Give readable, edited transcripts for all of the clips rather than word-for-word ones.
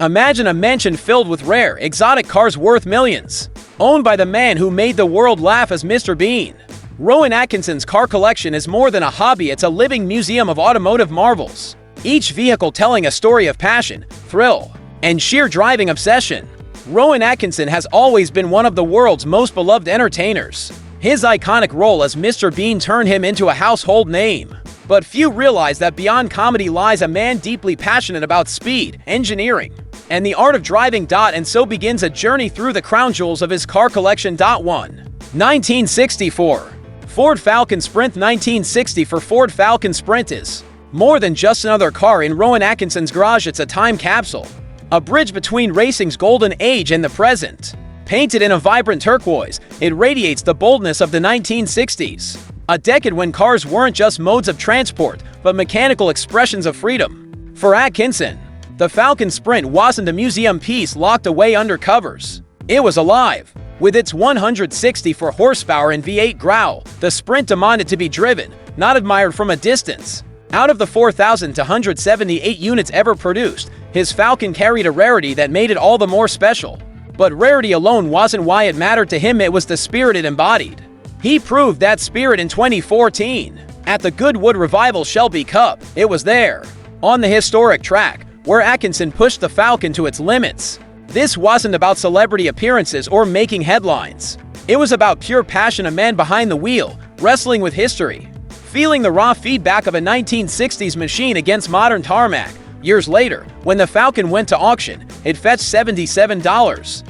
Imagine a mansion filled with rare, exotic cars worth millions, owned by the man who made the world laugh as Mr. Bean. Rowan Atkinson's car collection is more than a hobby, it's a living museum of automotive marvels. Each vehicle telling a story of passion, thrill, and sheer driving obsession. Rowan Atkinson has always been one of the world's most beloved entertainers. His iconic role as Mr. Bean turned him into a household name. But few realize that beyond comedy lies a man deeply passionate about speed, engineering, and the art of driving. And so begins a journey through the crown jewels of his car collection. 1. 1964. Ford Falcon Sprint. 1960 for Ford Falcon Sprint is more than just another car in Rowan Atkinson's garage. It's a time capsule, a bridge between racing's golden age and the present. Painted in a vibrant turquoise, it radiates the boldness of the 1960s, a decade when cars weren't just modes of transport, but mechanical expressions of freedom. For Atkinson, the Falcon Sprint wasn't a museum piece locked away under covers. It was alive. With its 164 horsepower and V8 growl, the Sprint demanded to be driven, not admired from a distance. Out of the 4,278 units ever produced, his Falcon carried a rarity that made it all the more special. But rarity alone wasn't why it mattered to him, it was the spirit it embodied. He proved that spirit in 2014. At the Goodwood Revival Shelby Cup, it was there, on the historic track, where Atkinson pushed the Falcon to its limits. This wasn't about celebrity appearances or making headlines. It was about pure passion, a man behind the wheel, wrestling with history, feeling the raw feedback of a 1960s machine against modern tarmac. Years later, when the Falcon went to auction, it fetched $77.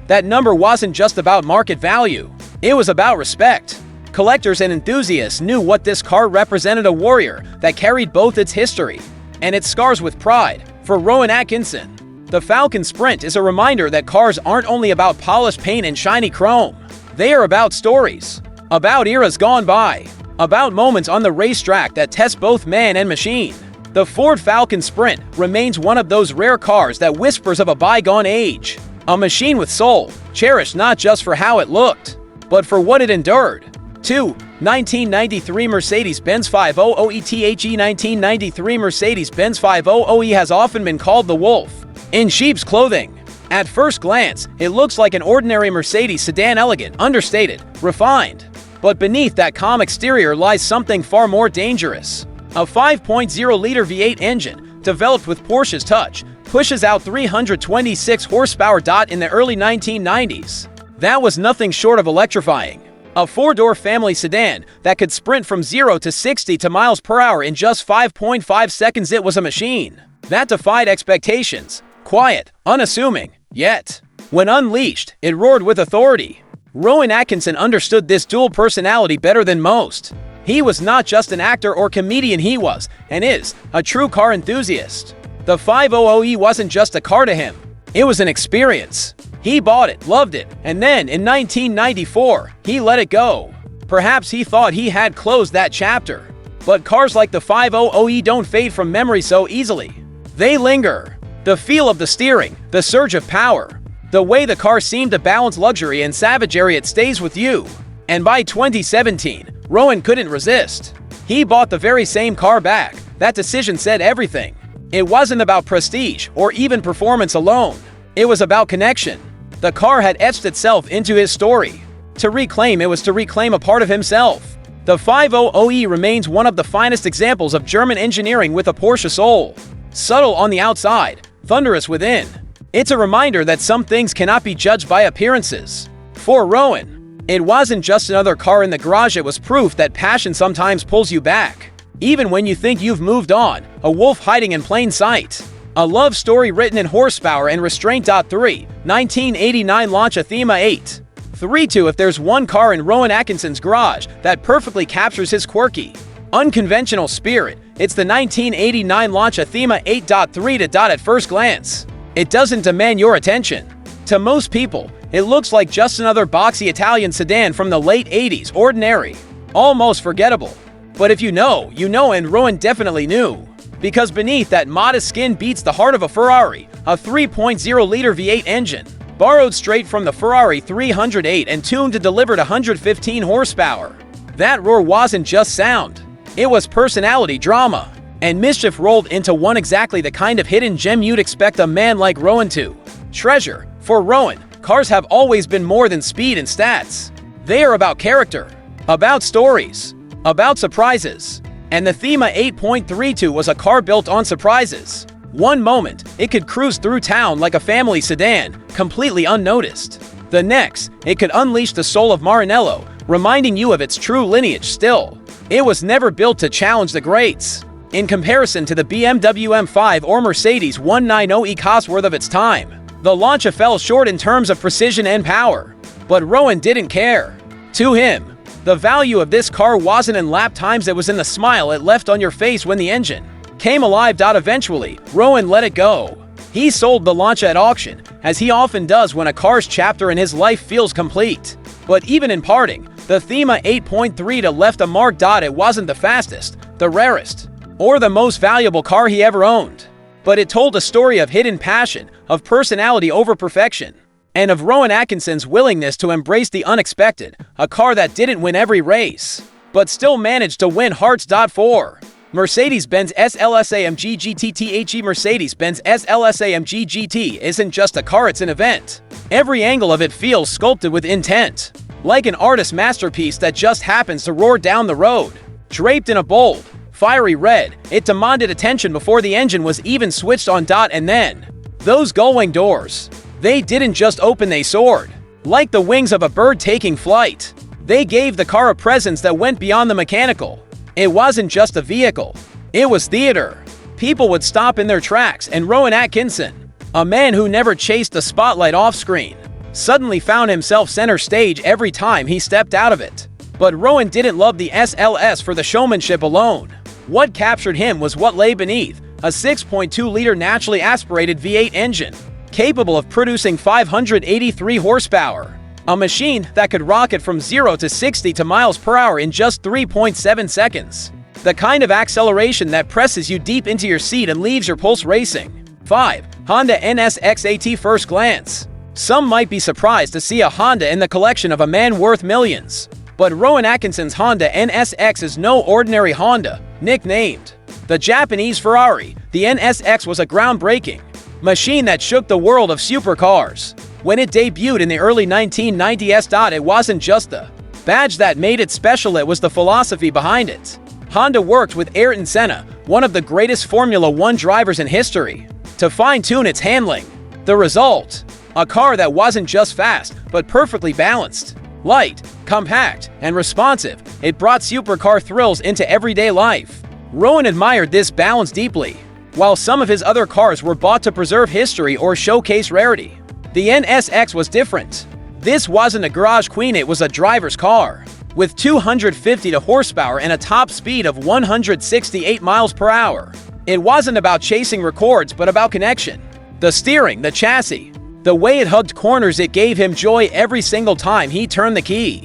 That number wasn't just about market value. It was about respect. Collectors and enthusiasts knew what this car represented, a warrior that carried both its history and its scars with pride. For Rowan Atkinson, the Falcon Sprint is a reminder that cars aren't only about polished paint and shiny chrome. They are about stories, about eras gone by, about moments on the racetrack that test both man and machine. The Ford Falcon Sprint remains one of those rare cars that whispers of a bygone age. A machine with soul, cherished not just for how it looked, but for what it endured. 2. 1993 Mercedes-Benz 500ETHE. 1993 Mercedes-Benz 500E has often been called the wolf in sheep's clothing. At first glance, it looks like an ordinary Mercedes sedan, elegant, understated, refined. But beneath that calm exterior lies something far more dangerous. A 5.0-liter V8 engine, developed with Porsche's touch, pushes out 326 horsepower. In the early 1990s, that was nothing short of electrifying. A four-door family sedan that could sprint from 0 to 60 miles per hour in just 5.5 seconds. It was a machine that defied expectations. Quiet, unassuming, yet, when unleashed, it roared with authority. Rowan Atkinson understood this dual personality better than most. He was not just an actor or comedian, he was, and is, a true car enthusiast. The 500E wasn't just a car to him, it was an experience. He bought it, loved it, and then, in 1994, he let it go. Perhaps he thought he had closed that chapter. But cars like the 500E don't fade from memory so easily. They linger. The feel of the steering, the surge of power, the way the car seemed to balance luxury and savagery, it stays with you. And by 2017, Rowan couldn't resist. He bought the very same car back. That decision said everything. It wasn't about prestige or even performance alone. It was about connection. The car had etched itself into his story. To reclaim it was to reclaim a part of himself. The 500E remains one of the finest examples of German engineering with a Porsche soul. Subtle on the outside, thunderous within. It's a reminder that some things cannot be judged by appearances. For Rowan, it wasn't just another car in the garage, it was proof that passion sometimes pulls you back. Even when you think you've moved on, a wolf hiding in plain sight. A love story written in horsepower and restraint. 3. 1989 Lancia Thema 8. 3-2. If there's one car in Rowan Atkinson's garage that perfectly captures his quirky, unconventional spirit, it's the 1989 Lancia Thema 8.3. At first glance, it doesn't demand your attention. To most people, it looks like just another boxy Italian sedan from the late 80s, ordinary, almost forgettable. But if you know, you know, and Rowan definitely knew. Because beneath that modest skin beats the heart of a Ferrari, a 3.0-liter V8 engine, borrowed straight from the Ferrari 308 and tuned to deliver 115 horsepower. That roar wasn't just sound, it was personality, drama, And mischief rolled into one, exactly the kind of hidden gem you'd expect a man like Rowan to treasure. For Rowan, cars have always been more than speed and stats. They are about character, about stories, about surprises. And the Thema 8.32 was a car built on surprises. One moment, it could cruise through town like a family sedan, completely unnoticed. The next, it could unleash the soul of Maranello, reminding you of its true lineage. Still, it was never built to challenge the greats. In comparison to the BMW M5 or Mercedes 190 Cosworth of its time, the Lancia fell short in terms of precision and power. But Rowan didn't care. To him, the value of this car wasn't in lap times, it was in the smile it left on your face when the engine came alive. Eventually, Rowan let it go. He sold the Lancia at auction, as he often does when a car's chapter in his life feels complete. But even in parting, the Thema 8.32 left a mark. It wasn't the fastest, the rarest, or the most valuable car he ever owned. But it told a story of hidden passion, of personality over perfection, and of Rowan Atkinson's willingness to embrace the unexpected, a car that didn't win every race, but still managed to win hearts. For Mercedes-Benz SLS AMG GT. Mercedes-Benz SLS AMG GT isn't just a car, it's an event. Every angle of it feels sculpted with intent, like an artist's masterpiece that just happens to roar down the road. Draped in a bold, fiery red, it demanded attention before the engine was even switched on. And then, those gull-wing doors, they didn't just open, they soared. Like the wings of a bird taking flight. They gave the car a presence that went beyond the mechanical. It wasn't just a vehicle, it was theater. People would stop in their tracks, and Rowan Atkinson, a man who never chased the spotlight off-screen, suddenly found himself center stage every time he stepped out of it. But Rowan didn't love the SLS for the showmanship alone. What captured him was what lay beneath: a 6.2-liter naturally aspirated V8 engine, capable of producing 583 horsepower. A machine that could rocket from 0 to 60 miles per hour in just 3.7 seconds. The kind of acceleration that presses you deep into your seat and leaves your pulse racing. 5. Honda NSX AT. First glance, some might be surprised to see a Honda in the collection of a man worth millions. But Rowan Atkinson's Honda NSX is no ordinary Honda. Nicknamed the Japanese Ferrari, the NSX was a groundbreaking machine that shook the world of supercars. When it debuted in the early 1990s, it wasn't just the badge that made it special, it was the philosophy behind it. Honda worked with Ayrton Senna, one of the greatest Formula One drivers in history, to fine-tune its handling. The result? A car that wasn't just fast, but perfectly balanced. Light, compact, and responsive, it brought supercar thrills into everyday life. Rowan admired this balance deeply. While some of his other cars were bought to preserve history or showcase rarity, the NSX was different. This wasn't a garage queen, it was a driver's car. With 250 horsepower and a top speed of 168 miles per hour. It wasn't about chasing records, but about connection. The steering, the chassis, the way it hugged corners, it gave him joy every single time he turned the key.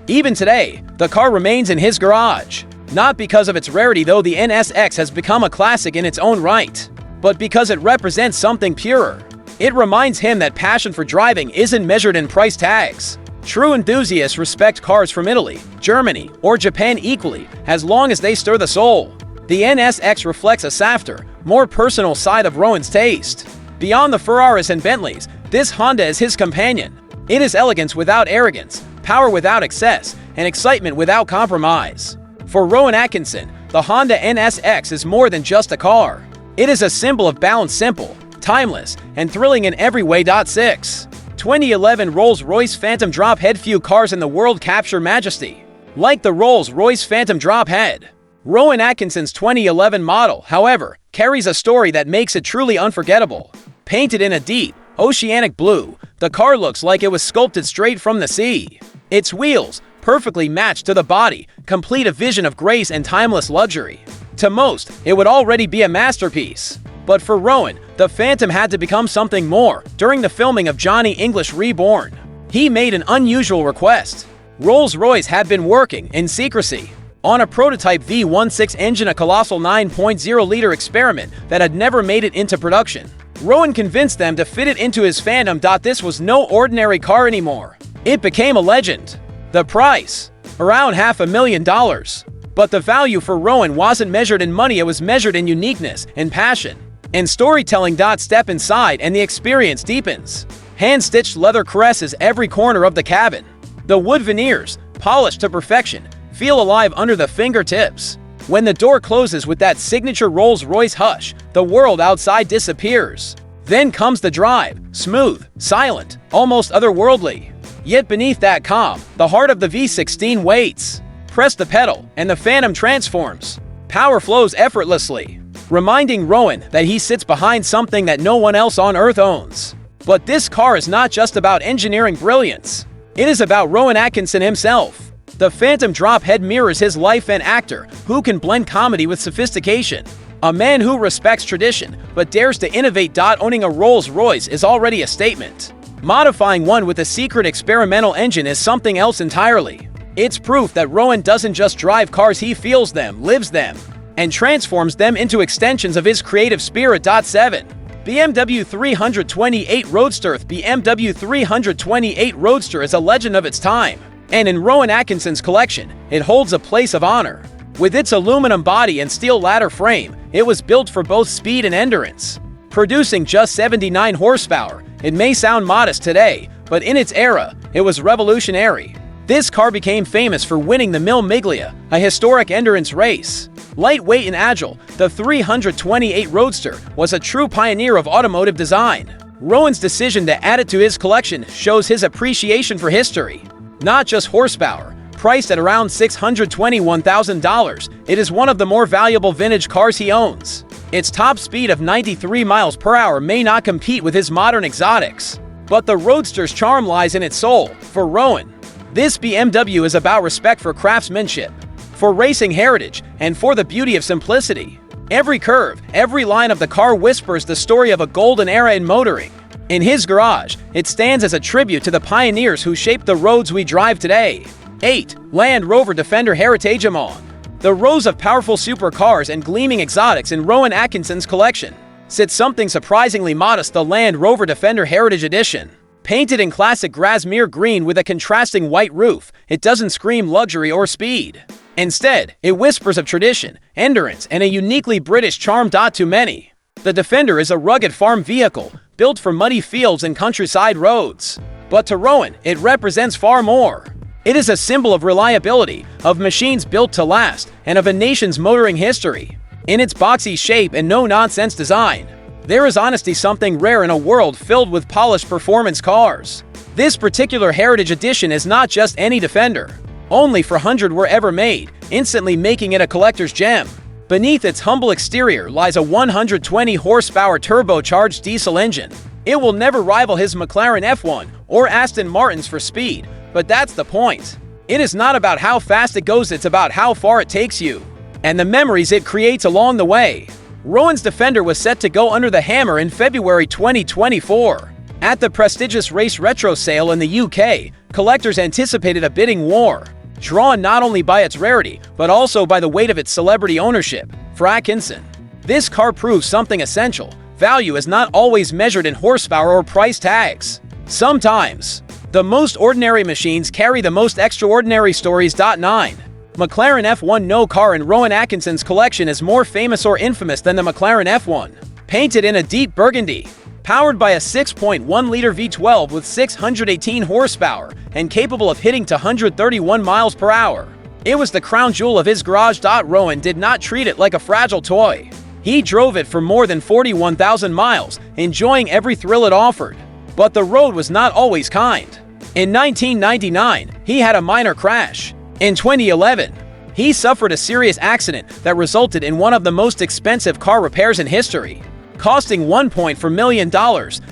Even today, the car remains in his garage. Not because of its rarity, though the NSX has become a classic in its own right, but because it represents something purer. It reminds him that passion for driving isn't measured in price tags. True enthusiasts respect cars from Italy, Germany, or Japan equally, as long as they stir the soul. The NSX reflects a softer, more personal side of Rowan's taste. Beyond the Ferraris and Bentleys, this Honda is his companion. It is elegance without arrogance, power without excess, and excitement without compromise. For Rowan Atkinson, the Honda NSX is more than just a car. It is a symbol of balance, simple, timeless, and thrilling in every way. 6. 2011 Rolls-Royce Phantom drop head. Few cars in the world capture majesty like the Rolls-Royce Phantom drop head. Rowan Atkinson's 2011 model, however, carries a story that makes it truly unforgettable. Painted in a deep, oceanic blue, the car looks like it was sculpted straight from the sea. Its wheels, perfectly matched to the body, complete a vision of grace and timeless luxury. To most, it would already be a masterpiece. But for Rowan, the Phantom had to become something more. During the filming of Johnny English Reborn, he made an unusual request. Rolls-Royce had been working, in secrecy, on a prototype V16 engine, a colossal 9.0-liter experiment that had never made it into production. Rowan convinced them to fit it into his Phantom. This was no ordinary car anymore. It became a legend. The price? Around $500,000. But the value for Rowan wasn't measured in money, it was measured in uniqueness and passion. And storytelling. Step inside and the experience deepens. Hand-stitched leather caresses every corner of the cabin. The wood veneers, polished to perfection, feel alive under the fingertips. When the door closes with that signature Rolls-Royce hush, the world outside disappears. Then comes the drive, smooth, silent, almost otherworldly. Yet beneath that calm, the heart of the V16 waits. Press the pedal, and the Phantom transforms. Power flows effortlessly, reminding Rowan that he sits behind something that no one else on Earth owns. But this car is not just about engineering brilliance. It is about Rowan Atkinson himself. The Phantom drop head mirrors his life, an actor who can blend comedy with sophistication. A man who respects tradition, but dares to innovate. Owning a Rolls-Royce is already a statement. Modifying one with a secret experimental engine is something else entirely. It's proof that Rowan doesn't just drive cars, he feels them, lives them, and transforms them into extensions of his creative spirit. 7. BMW 328 Roadster. BMW 328 Roadster is a legend of its time, and in Rowan Atkinson's collection, it holds a place of honor. With its aluminum body and steel ladder frame, it was built for both speed and endurance. Producing just 79 horsepower, it may sound modest today, but in its era, it was revolutionary. This car became famous for winning the Mille Miglia, a historic endurance race. Lightweight and agile, the 328 Roadster was a true pioneer of automotive design. Rowan's decision to add it to his collection shows his appreciation for history. Not just horsepower. Priced at around $621,000, it is one of the more valuable vintage cars he owns. Its top speed of 93 miles per hour may not compete with his modern exotics, but the Roadster's charm lies in its soul. For Rowan, this BMW is about respect for craftsmanship, for racing heritage, and for the beauty of simplicity. Every curve, every line of the car whispers the story of a golden era in motoring. In his garage, it stands as a tribute to the pioneers who shaped the roads we drive today. 8. Land Rover Defender Heritage. Among the rows of powerful supercars and gleaming exotics in Rowan Atkinson's collection sits something surprisingly modest: the Land Rover Defender Heritage Edition. Painted in classic Grasmere green with a contrasting white roof, it doesn't scream luxury or speed. Instead, it whispers of tradition, endurance, and a uniquely British charm. To many, the Defender is a rugged farm vehicle built for muddy fields and countryside roads. But to Rowan, it represents far more. It is a symbol of reliability, of machines built to last, and of a nation's motoring history. In its boxy shape and no-nonsense design, there is honesty, something rare in a world filled with polished performance cars. This particular Heritage Edition is not just any Defender. Only 400 were ever made, instantly making it a collector's gem. Beneath its humble exterior lies a 120 horsepower turbocharged diesel engine. It will never rival his McLaren F1 or Aston Martin's for speed, but that's the point. It is not about how fast it goes, it's about how far it takes you, and the memories it creates along the way. Rowan's Defender was set to go under the hammer in February 2024. At the prestigious Race Retro sale in the UK, collectors anticipated a bidding war, drawn not only by its rarity, but also by the weight of its celebrity ownership. For Atkinson, this car proves something essential: value is not always measured in horsepower or price tags. Sometimes, the most ordinary machines carry the most extraordinary stories. 9. McLaren F1. No car in Rowan Atkinson's collection is more famous or infamous than the McLaren F1. Painted in a deep burgundy, powered by a 6.1-liter V12 with 618 horsepower and capable of hitting to 131 miles per hour, it was the crown jewel of his garage. Rowan did not treat it like a fragile toy. He drove it for more than 41,000 miles, enjoying every thrill it offered. But the road was not always kind. In 1999, he had a minor crash. In 2011, he suffered a serious accident that resulted in one of the most expensive car repairs in history, costing $1.4 million.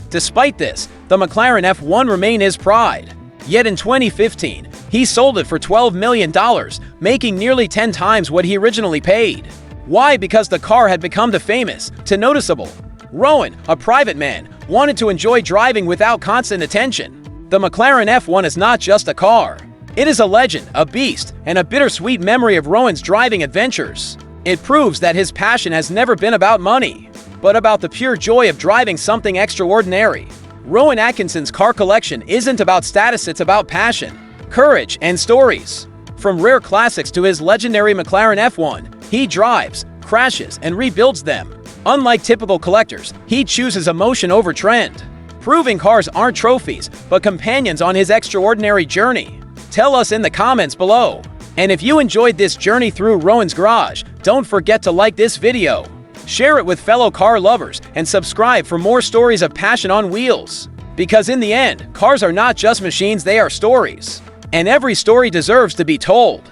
Despite this, the McLaren F1 remained his pride. Yet in 2015, he sold it for $12 million, making nearly 10 times what he originally paid. Why? Because the car had become too famous, too noticeable. Rowan, a private man, wanted to enjoy driving without constant attention. The McLaren F1 is not just a car. It is a legend, a beast, and a bittersweet memory of Rowan's driving adventures. It proves that his passion has never been about money, but about the pure joy of driving something extraordinary. Rowan Atkinson's car collection isn't about status, it's about passion, courage, and stories. From rare classics to his legendary McLaren F1, he drives, crashes, and rebuilds them. Unlike typical collectors, he chooses emotion over trend, proving cars aren't trophies, but companions on his extraordinary journey. Tell us in the comments below. And if you enjoyed this journey through Rowan's garage, don't forget to like this video, share it with fellow car lovers, and subscribe for more stories of passion on wheels. Because in the end, cars are not just machines, they are stories. And every story deserves to be told.